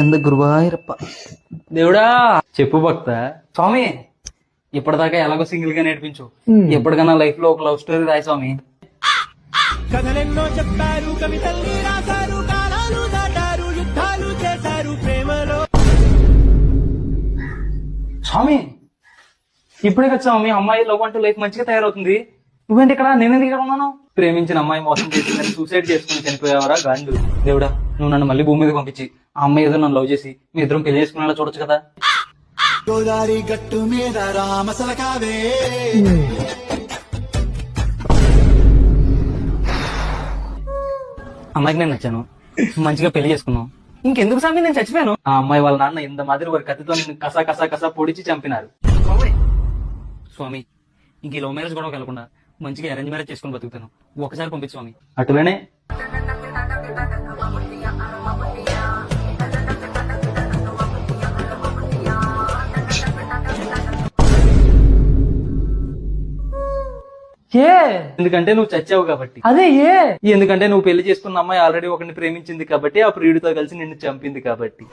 ఎంత గురువాయూరప్ప దేవుడా చెప్పు భక్త స్వామి ఇప్పటిదాకా ఎలాగో సింగిల్ గా నేర్పించు ఎప్పటికన్నా లైఫ్ లో ఒక లవ్ స్టోరీ రాయి స్వామి. కథలెన్నో చెప్పారు, కవితల్ని రాశారు, కాలాలు దాటారు, యుద్ధాలు చేశారు ప్రేమలో. స్వామి ఇప్పుడే కదా స్వామి అమ్మాయి లవ్ అంటూ లైఫ్ మంచిగా తయారవుతుంది. నువ్వేంటి ఇక్కడ, నేనేందుకు ఇక్కడ ఉన్నాను? ప్రేమించిన అమ్మాయి మోసం చేసిందని సూసైడ్ చేసుకుని చనిపోయావరా గాండు. దేవుడా నువ్వు నన్ను మళ్ళీ భూమి మీద పంపించి ఆ అమ్మాయి ఏదో నన్ను లవ్ చేసి మీ ఇద్దరం పెళ్లి చేసుకునేలా చూడొచ్చు కదా. గోదారి గట్టు మీద రామసలకావే. అమ్మాయికి నేను నచ్చాను, మంచిగా పెళ్లి చేసుకున్నాం, ఇంకెందుకు స్వామి నేను చచ్చిపోయాను. ఆ అమ్మాయి వాళ్ళ నాన్న ఇంత మాదిరి వారి కత్తితో నిన్ను కసా కసా కసా పొడిచి చంపినారు. స్వామి ఇంక ఈ లవ్ మ్యారేజ్ కూడా వెళ్ళకుండా మంచిగా అరేంజ్ మ్యారేజ్ చేసుకుని బతుకుతాను. ఒకసారి పంపించు స్వామి. అటులోనే ఎందుకంటే నువ్వు చచ్చావు కాబట్టి. అదే ఎందుకంటే నువ్వు పెళ్లి చేసుకున్న అమ్మాయి ఆల్రెడీ ఒకరిని ప్రేమించింది కాబట్టి ఆ ప్రియుడితో కలిసి నిన్ను చంపింది కాబట్టి.